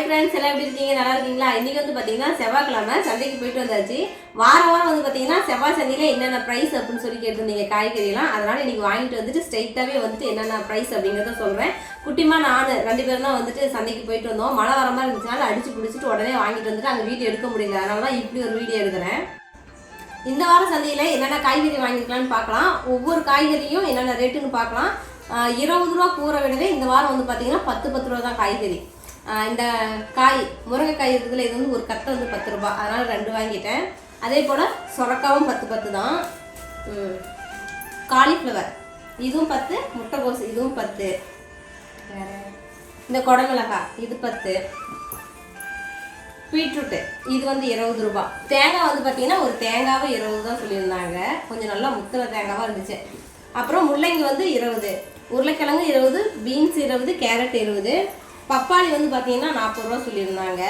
Friends, எல்லாம் எப்படி இருக்கீங்க? நல்லா இருக்கீங்களா? இன்னைக்கு வந்து பார்த்தீங்கன்னா செவ்வாய்க்கிழமை சந்தைக்கு போயிட்டு வந்தாச்சு. வாரம் வந்து பார்த்தீங்கன்னா செவ்வாய் சந்தையில் என்னென்ன ப்ரைஸ் அப்படின்னு சொல்லி கேட்டிருந்தீங்க காய்கறிலாம். அதனால இன்னைக்கு வாங்கிட்டு வந்துட்டு ஸ்ட்ரைட்டாகவே வந்துட்டு என்னென்ன ப்ரைஸ் அப்படிங்கிறத சொல்கிறேன். குட்டிமா நான் 2 பேரும் தான் வந்துட்டு சந்தைக்கு போயிட்டு வந்தோம். மழை வர மாதிரி இருந்துச்சுனால அடிச்சு பிடிச்சிட்டு உடனே வாங்கிட்டு வந்துட்டு அங்கே வீடியோ எடுக்க முடியல. அதனால தான் இப்படி ஒரு வீடியோ எடுக்கிறேன். இந்த வாரம் சந்தையில் என்னென்ன காய்கறி வாங்கிக்கலான்னு பார்க்கலாம். ஒவ்வொரு காய்கறியும் என்னென்ன ரேட்டுன்னு பார்க்கலாம். 20 ரூபா கூரை விடவே இந்த வாரம் வந்து பார்த்தீங்கன்னா 10 ரூபா தான் காய்கறி. இந்த காய் முருங்கைக்காய் இருக்குதுல, இது வந்து ஒரு கட்டை வந்து 10 ரூபா, அதனால் 2 வாங்கிட்டேன். அதே போல் சொரக்காவும் 10 தான். காலிஃப்ளவர் இதுவும் 10, முட்டைகோஸ் இதுவும் 10, இந்த குடமிளகாய் இது 10, பீட்ரூட்டு இது வந்து 20 ரூபா. தேங்காய் வந்து பார்த்தீங்கன்னா ஒரு தேங்காவை 20 தான் சொல்லியிருந்தாங்க. கொஞ்சம் நல்லா முத்தின தேங்காவாக இருந்துச்சு. அப்புறம் முள்ளங்கி வந்து 20, உருளைக்கிழங்கு 20, பீன்ஸ் 20, கேரட் 20, பப்பாளி வந்து பார்த்தீங்கன்னா 40 ரூபா சொல்லியிருந்தாங்க.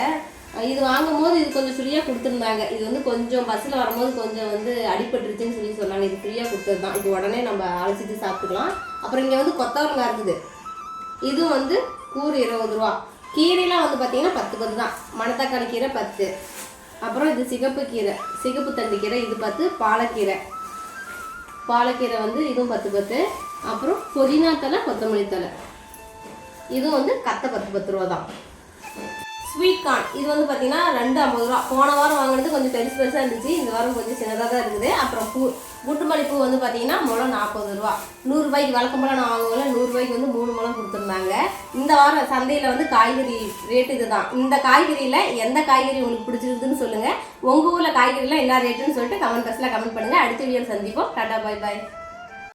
இது வாங்கும் போது இது கொஞ்சம் ஃப்ரீயாக கொடுத்துருந்தாங்க. இது வந்து கொஞ்சம் பஸ்ஸில் வரும்போது கொஞ்சம் வந்து அடிபட்டுருச்சுன்னு சொல்லி சொன்னாங்க. இது ஃப்ரீயாக கொடுத்தது தான். இது உடனே நம்ம அழைச்சிட்டு சாப்பிட்டுக்கலாம். அப்புறம் இங்கே வந்து கொத்தவரங்காய் இருக்குது, இது வந்து கூறு 20 ரூபா. கீரைலாம் வந்து பார்த்தீங்கன்னா 10 தான். மணத்தக்காளி கீரை 10, அப்புறம் இது சிகப்பு கீரை, சிகப்பு தண்டு கீரை இது 10, பாலக்கீரை வந்து இதுவும் 10, அப்புறம் புதினா தலை, கொத்தமல்லி தலை இதுவும் வந்து கத்தை 10 ரூபா தான். ஸ்வீட் கார்ன் இது வந்து பார்த்தீங்கன்னா 2,50 ரூபா. போன வாரம் வாங்கினது கொஞ்சம் பெருசாக இருந்துச்சு, இந்த வாரம் கொஞ்சம் சின்னதாக தான் இருக்குது. அப்புறம் குட்டுமல்லி பூ வந்து பார்த்தீங்கன்னா முழம் 40 ரூபா. 100 ரூபாய்க்கு வழக்கம் போல் நான் வாங்குவோம்ல, 100 ரூபாய்க்கு வந்து 3 முழம் கொடுத்துருந்தாங்க. இந்த வாரம் சந்தையில் வந்து காய்கறி ரேட்டு இது தான். இந்த காய்கறியில் எந்த காய்கறி உங்களுக்கு பிடிச்சிருக்குதுன்னு சொல்லுங்கள். உங்கள் ஊரில் காய்கறிலாம் என்ன ரேட்டுன்னு சொல்லிட்டு கமெண்ட் பாக்ஸில் கமெண்ட் பண்ணுங்கள். அடுத்த வீடியோவில் சந்திப்போம். டாடா, பாய் பாய்.